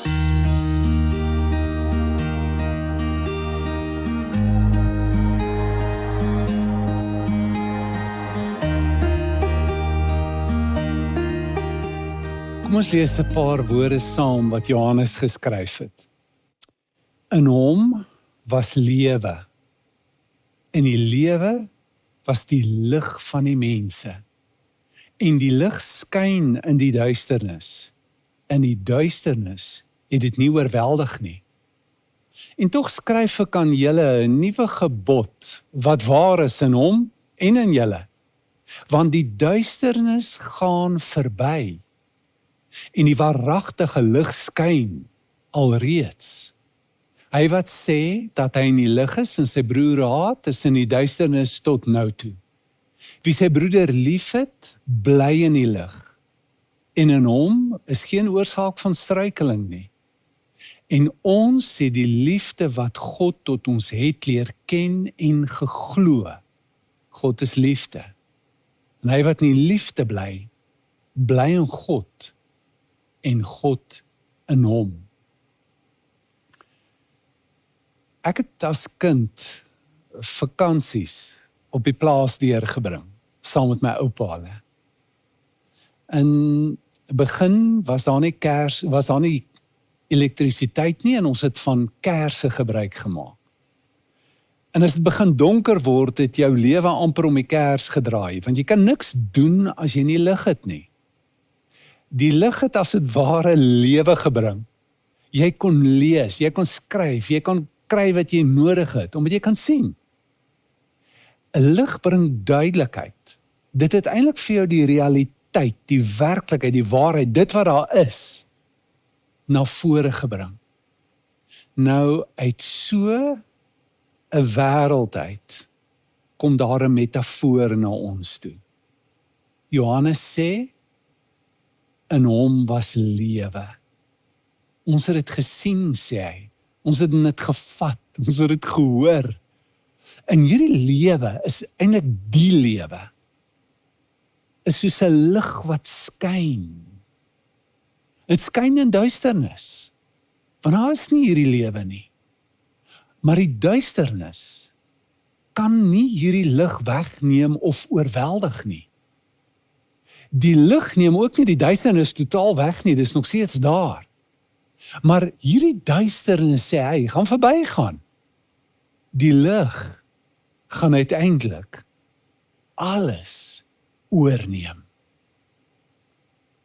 Kom ons lees 'n paar woorde saam wat Johannes geskryf het. In hom was lewe, en die lewe was die lig van die mense. En die lig skyn in die duisternis, en die duisternis het dit nie oorweldig nie. En tog skryf ek aan julle 'n nuwe gebod, wat waar is in hom en in julle. Want die duisternis gaan verby, en die waaragtige lig skyn alreeds. Hy wat sê dat hy in die lig is en sy broer haat, is in die duisternis tot nou toe. Wie sy broeder liefhet, bly in die lig. En in hom is geen oorsaak van struikeling nie. En ons het die liefde wat God tot ons het leer ken en geglo. God is liefde. En hy wat in die liefde bly, bly in God en God in hom. Ek het as kind vakansies op die plaas deurgebring, saam met my oupa hulle. In begin was daar nie elektrisiteit nie, en ons het van kersse gebruik gemaak. En as dit begin donker word, het jou lewe amper om die kers gedraai, want jy kan niks doen as jy nie lig het nie. Die lig het as dit ware lewe gebring. Jy kon lees, jy kon skryf, jy kon kry wat jy nodig het, omdat jy kan sien. 'n Lig bring duidelikheid. Dit het eintlik vir jou die realiteit, die werklikheid, die waarheid, dit wat daar is, na vore gebring. Nou, uit so 'n wêreld uit, kom daar 'n metafoor na ons toe. Johannes sê, in hom was lewe. Ons het dit gesien, sê hy. Ons het dit gevat, ons het dit gehoor. En hierdie lewe is eintlik die lewe. Is soos 'n lig wat skyn. Dit skyn in duisternis. Want daar is nie hierdie lewe nie. Maar die duisternis kan nie hierdie lig wegneem of oorweldig nie. Die lig neem ook nie die duisternis totaal weg nie, dis nog steeds daar. Maar hierdie duisternis, sê hy, gaan verbygaan. Die lig gaan uiteindelik alles oorneem.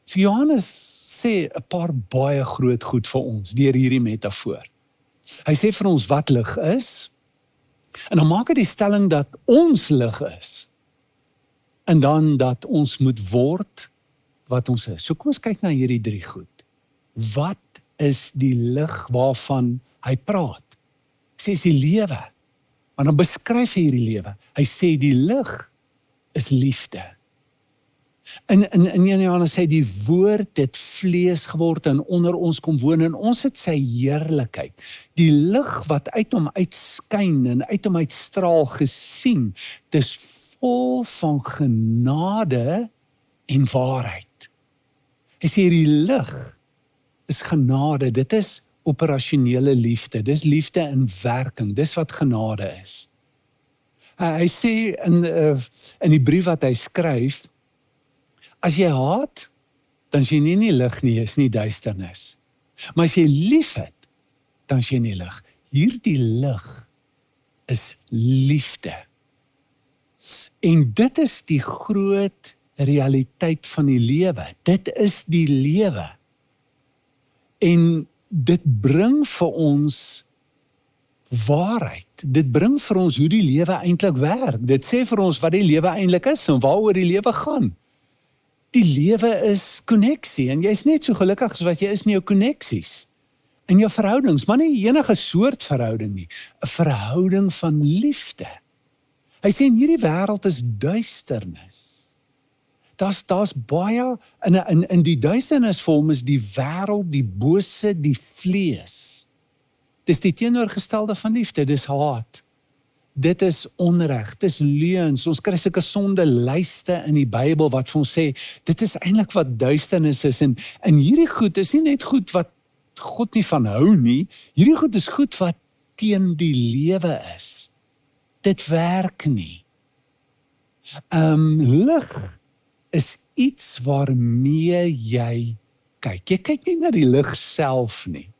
So Johannes sê 'n paar baie groot goed vir ons deur hierdie metafoor. Hy sê vir ons wat lig is, en dan maak hy die stelling dat ons lig is, en dan dat ons moet word wat ons is. So kom ons kyk na hierdie 3 goed. Wat is die lig waarvan hy praat? Hy sê die lewe, maar dan beskryf hy hierdie lewe. Hy sê die lig is liefde. In Johannes sê die woord het vlees geword en onder ons kom woon, en ons het sy heerlikheid. Die lig wat uit hom uitskyn en uit hom uitstraal gesien, dis vol van genade en waarheid. Hy sê die lig is genade, dit is operasionele liefde, dis liefde in werking, dis wat genade is. Hy sê in die brief wat hy skryf, as jy haat, dan is jy nie in die lig nie, is nie duisternis. Maar as jy lief het, dan is jy in die lig. Hierdie lig is liefde. En dit is die groot realiteit van die lewe. Dit is die lewe. En dit bring vir ons waarheid. Dit bring vir ons hoe die lewe eintlik werk. Dit sê vir ons wat die lewe eintlik is en waaroor die lewe gaan. Die lewe is konneksie en jy is net so gelukkig as wat jy is in jou konneksies. In jou verhoudings, maar nie enige soort verhouding nie. 'n Verhouding van liefde. Hy sê in hierdie wêreld is duisternis. Daar's baie, in die duisternisvorm is die wêreld, die bose, die vlees. Dis die teenoorgestelde van liefde, dis haat. Dit is onreg, dit is leuns. Ons kry sulke sonde lyste in die Bybel wat vir ons sê, dit is eintlik wat duisternis is. En hierdie goed is nie net goed wat God nie van hou nie. Hierdie goed is goed wat teen die lewe is. Dit werk nie. Lig is iets waarmee jy kyk. Jy kyk nie na die lig self nie,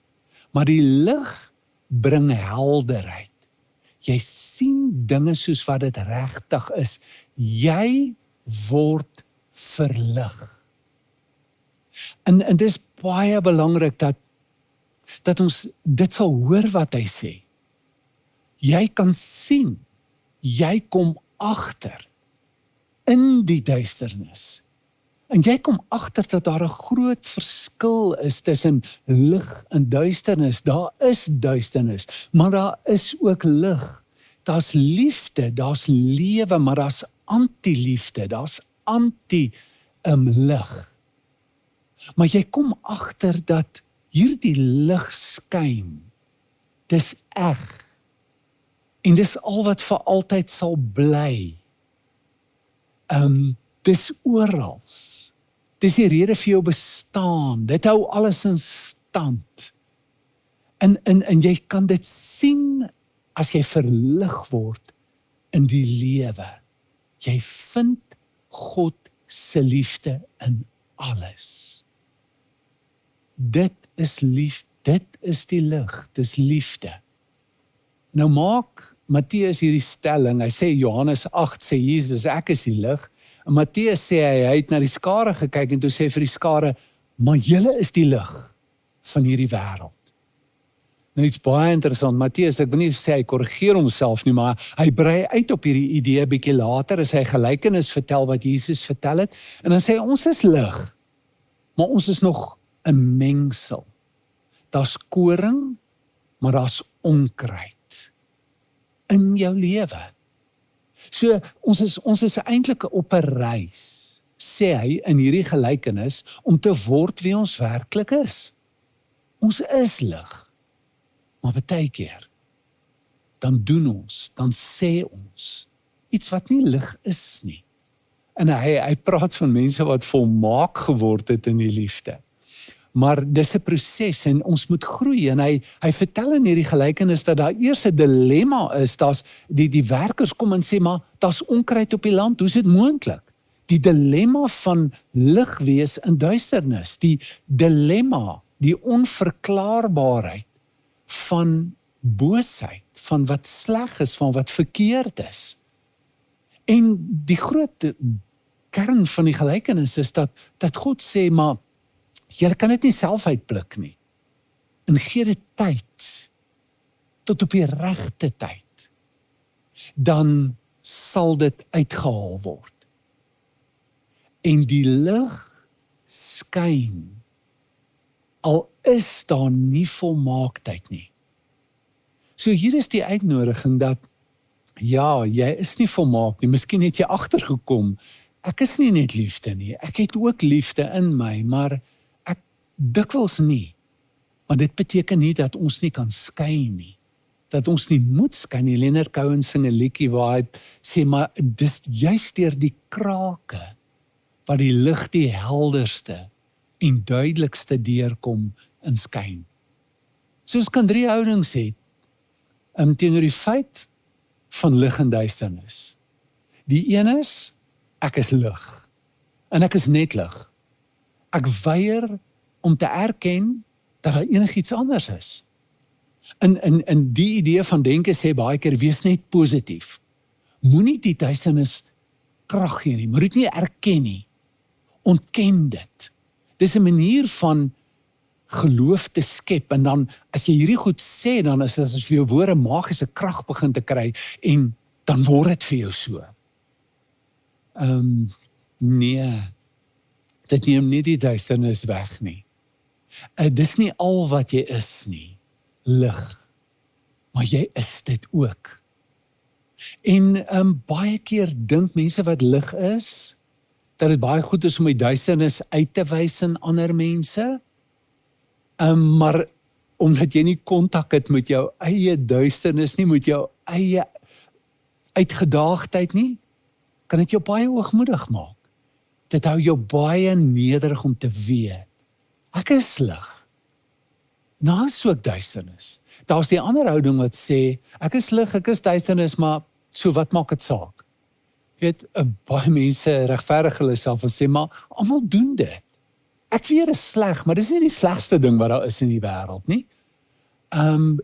maar die lig bring helderheid. Jy sien dinge soos wat dit regtig is. Jy word verlig. En dit is baie belangrik dat ons dit sal hoor wat hy sê. Jy kan sien, jy kom agter in die duisternis. En jy kom agter dat daar 'n groot verskil is tussen lig en duisternis. Daar is duisternis, maar daar is ook lig. Daar's liefde, daar's lewe, maar daar's anti-liefde, daar's anti-lig. Maar jy kom agter dat hierdie lig skyn. Dis eg. En dis al wat vir altyd sal bly. Dis oral. Dis die rede vir jou bestaan. Dit hou alles in stand. En jy kan dit sien as jy verlig word in die lewe. Jy vind God se liefde in alles. Dit is lief, dit is die lig, dis liefde. Nou maak Matteus hierdie stelling, hy sê Johannes 8 sê Jesus, ek is die lig. En Matteus sê hy het na die skare gekyk en toe sê vir die skare, maar julle is die lig van hierdie wêreld. Nou iets baie interessant, Matteus, ek wil nie sê hy korrigeer homself nie, maar hy brei uit op hierdie idee bietjie later as hy gelykenis vertel wat Jesus vertel het, en dan sê hy, ons is lig, maar ons is nog 'n mengsel. Daar's koring, maar daar's onkruid in jou lewe. So ons is eintlik op 'n reis, sê hy in hierdie gelykenis, om te word wie ons werklik is. Ons is lig, maar baie keer dan doen ons, dan sê ons iets wat nie lig is nie. En hy praat van mense wat volmaak geword het in die liefde. Maar dis 'n proses en ons moet groei en hy vertel in hierdie gelykenis dat daar eers 'n dilemma is, daar's die werkers kom en sê maar daar's onkruid op die land, hoe is dit moontlik? Die dilemma van lig wees in duisternis, die dilemma, die onverklaarbaarheid van boosheid, van wat sleg is, van wat verkeerd is. En die groot kern van die gelykenis is dat God sê maar julle kan dit nie self uitblik nie. En gee dit tyd, tot op die regte tyd. Dan sal dit uitgehaal word. En die lig skyn, al is daar nie volmaaktheid nie. So hier is die uitnodiging dat, ja, jy is nie volmaak nie, miskien het jy agtergekom, ek is nie net liefde nie, ek het ook liefde in my, maar dikwels nie, maar dit beteken nie dat ons nie kan skyn nie, dat ons nie moet skyn nie. Leonard Cohen sing 'n liedjie waar hy sê, maar dis juist deur die krake, waar die lig die helderste en duidelikste deurkom en skyn. So ons kan 3 houdings hê, teenoor die feit van lig en duisternis. Die een is, ek is lig, en ek is net lig. Ek weier om te erken dat daar enigiets anders is. In die idee van denke sê baie keer, wees net positief. Moenie die duisternis krag gee nie, moet dit nie erken nie. Ontken dit. Dis 'n manier van geloof te skep, en dan, as jy hierdie goed sê, dan is dit as vir jou woorde magiese krag begin te kry, en dan word dit vir jou so. Nee, dit neem nie die duisternis weg nie. Dis nie al wat jy is nie, lig, maar jy is dit ook. En baie keer dink mense wat lig is, dat dit baie goed is om die duisternis uit te wys in ander mense, maar omdat jy nie kontak het met jou eie duisternis nie, met jou eie uitgedaagdheid nie, kan dit jou baie hoogmoedig maak. Dit hou jou baie nederig om te weet, ek is lig. Nou is ook duisternis. Daar's die ander houding wat sê, ek is lig, ek is duisternis, maar so wat maak dit saak? Jy weet, baie mense regverdig hulle self en sê, maar almal doen dit. Ek weet dit is sleg, maar dis nie die slegste ding wat daar is in die wêreld nie.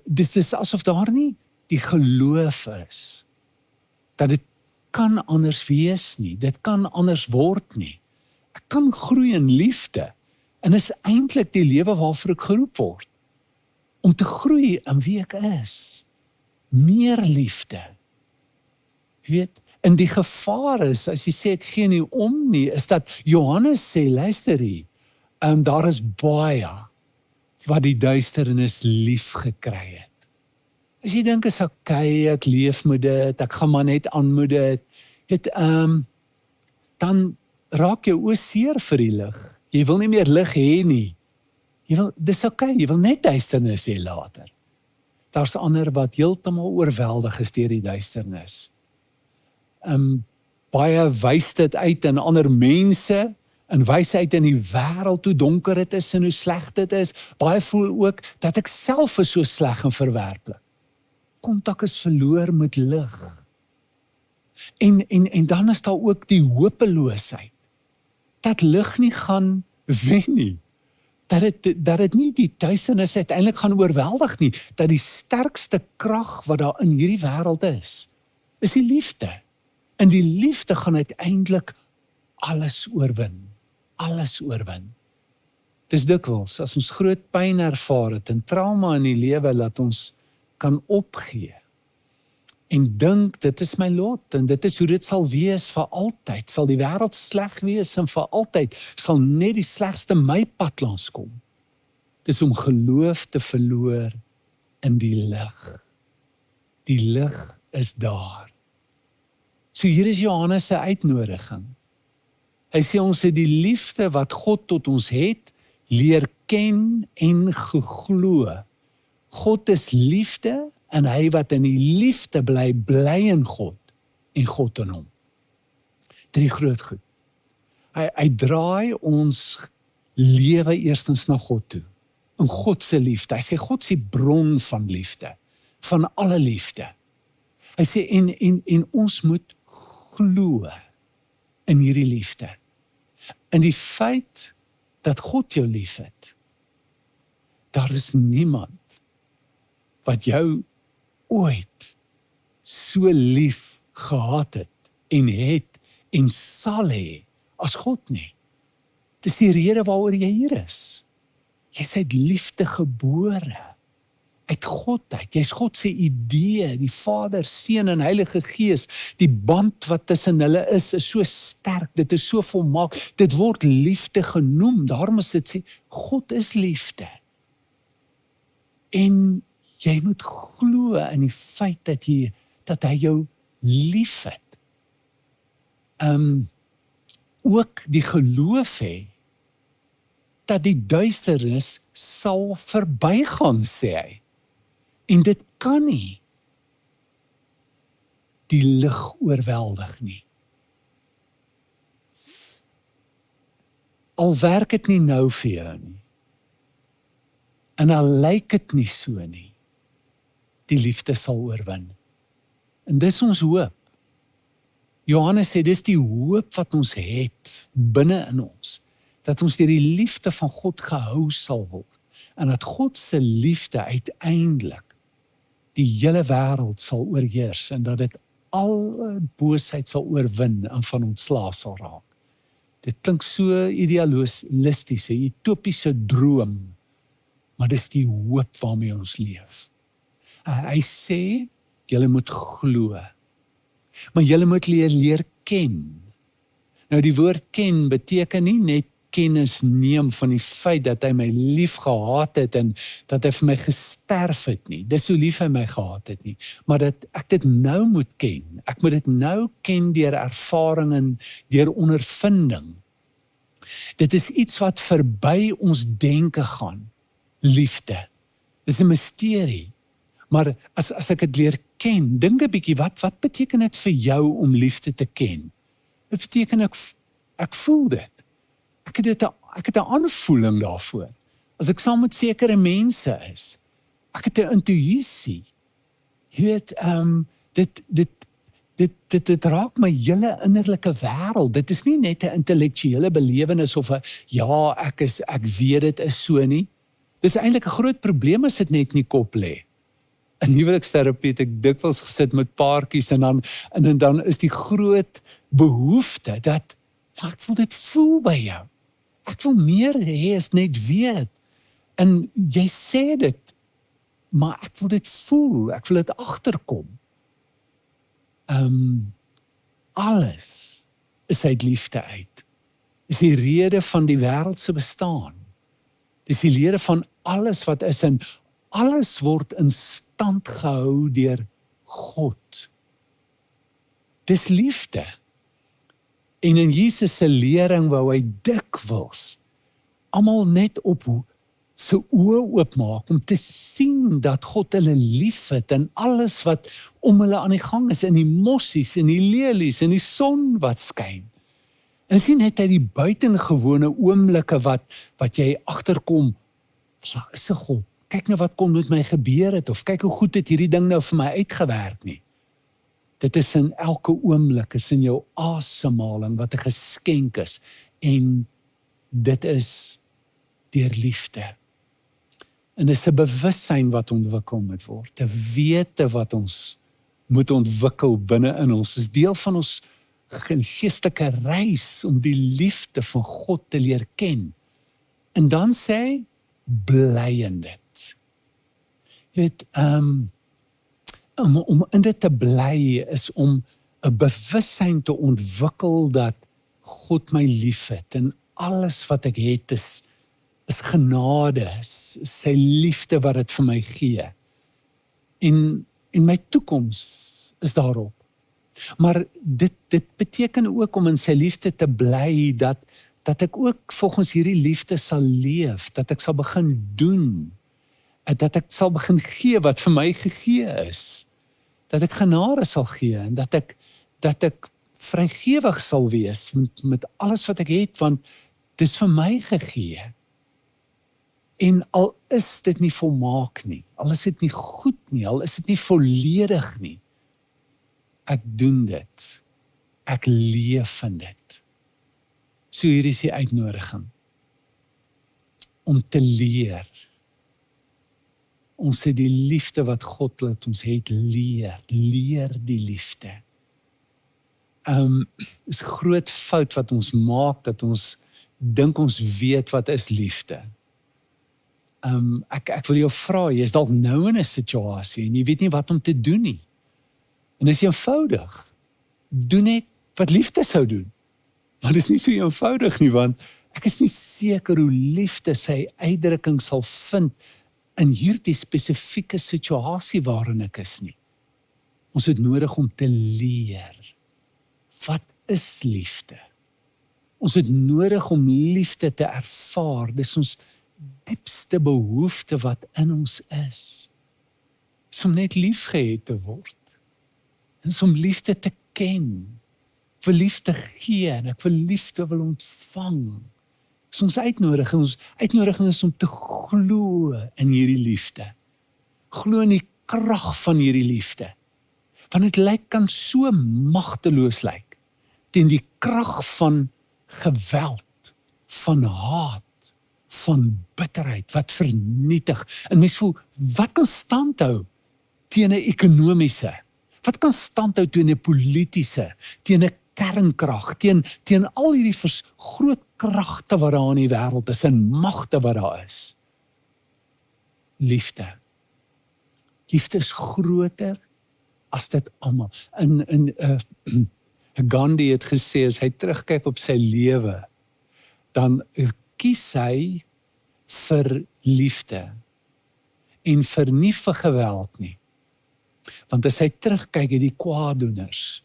Dis asof daar nie die geloof is, dat dit kan anders wees nie, dit kan anders word nie. Ek kan groei in liefde, en is eintlik die lewe waarvoor ek geroep word, om te groei in wie ek is. Meer liefde. Jy weet, en die gevaar is, as jy sê ek gee nie om nie, is dat Johannes sê, luister hier, daar is baie wat die duisternis lief gekry het. As jy dink is okay, ek leef met dit, ek gaan maar net aan met dit, dan raak jou oë seer vir die lig. Jy wil nie meer lig hê nie. Dis okay, jy wil net duisternis hê later. Daar's ander wat heeltemal oorweldig is deur die duisternis. Baie wys dit uit in ander mense, en wys uit in die wêreld hoe donker dit is en hoe sleg dit is. Baie voel ook dat ek self is so sleg en verwerplik. Kontak is verloor met lig. En dan is daar ook die hopeloosheid. Dat lig nie gaan wen nie. Dat dit nie die duisternis uiteindelik gaan oorweldig nie. Dat die sterkste krag wat daar in hierdie wêreld is die liefde. En die liefde gaan uiteindelik alles oorwin. Alles oorwin. Dis dikwels, as ons groot pyn ervaar het en trauma in die lewe, dat ons kan opgee en dink, dit is my lot en dit is hoe dit sal wees vir altyd. Sal die wêreld sleg wees en vir altyd sal net die slegste my pad langs kom. Dis om geloof te verloor in die lig. Die lig is daar. So hier is Johannes se uitnodiging. Hy sê ons het die liefde wat God tot ons het, leer ken en geglo. God is liefde en hy wat in die liefde bly, bly in God en God in hom. Drie groot goed. Hy draai ons lewe eerstens na God toe. In God se liefde. Hy sê God se bron van liefde, van alle liefde. Hy sê en ons moet glo in hierdie liefde. In die feit dat God jou liefhet. Daar is niemand wat jou ooit so lief gehad het en sal hê as God nie. Dis die rede waaroor jy hier is. Jy's uit liefde gebore. Uit God uit. Jy's God se idee, die Vader, Seun en Heilige Gees. Die band wat tussen hulle is so sterk, dit is so volmaak. Dit word liefde genoem. Daarom is dit sê, God is liefde. En jy moet glo in die feit dat hy jou liefhet. Ook die geloof hê dat die duisternis sal verbygaan, sê hy. En dit kan nie die lig oorweldig nie. Al werk dit nie nou vir jou nie. En al lyk dit nie so nie. Die liefde sal oorwin. En dis ons hoop. Johannes sê, dis die hoop wat ons het binne in ons. Dat ons deur die liefde van God gehou sal word. En dat God se liefde uiteindelik die hele wêreld sal oorheers en dat dit alle boosheid sal oorwin en van ontslae sal raak. Dit klink so idealisties, 'n utopiese droom, maar dis die hoop waarmee ons leef. Hy sê, julle moet glo, maar julle moet leer ken. Nou die woord ken beteken nie net kennis neem van die feit dat hy my lief gehad het en dat hy vir my gesterf het nie. Dis hoe lief hy my gehad het nie. Maar dat ek dit nou moet ken. Ek moet dit nou ken deur ervaring en deur ondervinding. Dit is iets wat verby ons denke gaan. Liefde. Dis 'n misterie. Maar as ek dit leer ken, dink 'n bietjie, wat beteken dit vir jou om liefde te ken? Dit beteken ek voel dit. Ek het 'n aanvoeling daarvoor. As ek saam met sekere mense is, ek het 'n intuïsie. Jy weet, dit raak my hele innerlike wêreld. Dit is nie net 'n intellektuele belewenis of 'n ja, ek weet dit is so nie. Dis eintlik 'n groot probleem as dit net in die kop lê. In huweliksterapie het ek dikwels gesit met paartjies en dan is die groot behoefte dat maar ek wil dit voel by jou. Ek wil meer hê as net weet. En jy sê dit, maar ek wil dit voel, ek wil dit agterkom. Alles is uit liefde uit. Dis die rede van die wêreld se bestaan. Dis die rede van alles wat is en alles word in stand gehou deur God. Dis liefde. En in Jesus se lering wou hy dikwels almal net op sy oë oopmaak om te sien dat God hulle liefhet en alles wat om hulle aan die gang is, in die mossies, in die lelies, in die son wat skyn. En sien net hy die buitengewone oomblikke wat jy agterkom, daar is 'n God. Kyk nou wat kon met my gebeur het, of kyk hoe goed het hierdie ding nou vir my uitgewerk nie. Dit is in elke oomblik, is in jou asemhaling wat 'n geskenk is, en dit is deur liefde. En dis 'n bewussyn wat ontwikkel moet word, 'n wete wat ons moet ontwikkel binne in ons. Dis deel van ons geestelike reis om die liefde van God te leer ken. En dan sê hy, bly in dit. Jy weet, om in dit te bly is om 'n bewussyn te ontwikkel dat God my liefhet en alles wat ek het is genade, is sy liefde wat dit vir my gee. En my toekoms is daarop. Maar dit beteken ook om in sy liefde te bly dat ek ook volgens hierdie liefde sal leef, dat ek sal begin doen, dat ek sal begin gee wat vir my gegee is, dat ek genade sal gee en dat ek vrygewig sal wees met alles wat ek het, want dit is vir my gegee. En al is dit nie volmaak nie, al is dit nie goed nie, al is dit nie volledig nie, ek doen dit, ek leef in dit. So hier is die uitnodiging, om te leer. Ons het die liefde wat God laat ons het, leer die liefde. Is 'n groot fout wat ons maak, dat ons dink ons weet wat is liefde. Ek wil jou vra, jy is dalk nou in 'n situasie en jy weet nie wat om te doen nie. En dit is eenvoudig. Doen net wat liefde sou doen. Maar dit is nie so eenvoudig nie, want ek is nie seker hoe liefde sy uitdrukking sal vind in hierdie spesifieke situasie waarin ek is nie. Ons het nodig om te leer. Wat is liefde? Ons het nodig om liefde te ervaar. Dis ons diepste behoefte wat in ons is. Is om net liefgehet te word. En is om liefde te ken. Ek wil liefde gee en ek wil liefde wil ontvang. Is ons uitnodiging. Ons uitnodiging is om te glo in hierdie liefde. Glo in die krag van hierdie liefde. Want dit kan so magteloos lyk teen die krag van geweld, van haat, van bitterheid, wat vernietig. En mens voel, wat kan standhou teen 'n ekonomiese? Wat kan standhou teen 'n politiese, teen 'n kernkrag, teen al hierdie groot kragte wat daar in die wêreld is, en magte wat daar is? Liefde. Liefde is groter as dit almal. Gandhi het gesê, as hy terugkyk op sy lewe, dan kies hy vir liefde en vir nie vir geweld nie. Want as hy terugkyk, het die kwaadoeners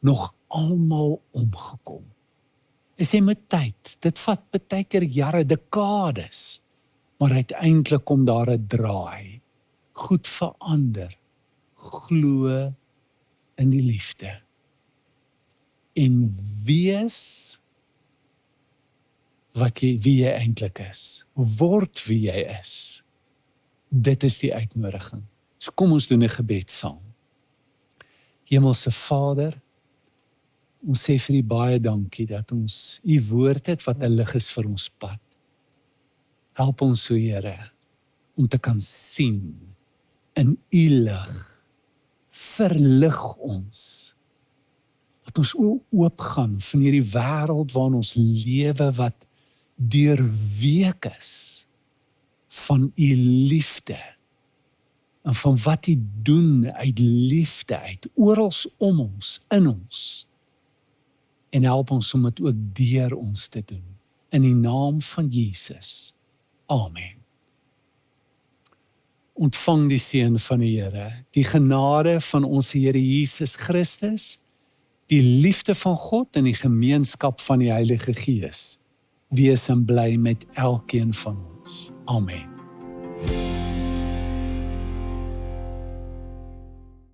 nog almal omgekom. Hy sê met tyd, dit vat baie keer jare, dekades, maar uiteindelik kom daar 'n draai. Goed verander, glo in die liefde. En wees wie jy eintlik is. Word wie jy is. Dit is die uitnodiging. So kom ons doen 'n gebed saam. Hemelse Vader, ons sê vir U baie dankie dat ons U woord het wat 'n lig is vir ons pad. Help ons, o Here, om te kan sien in U lig. Verlig ons. Dat ons oopgaan van hierdie wêreld waarin ons lewe wat deurweek is van U liefde en van wat U doen uit liefde uit, oral om ons, in ons. En help ons om dit ook deur ons te doen. In die naam van Jesus. Amen. Ontvang die seën van die Here, die genade van ons Here Jesus Christus, die liefde van God en die gemeenskap van die Heilige Gees. Wees en bly met elkeen van ons. Amen.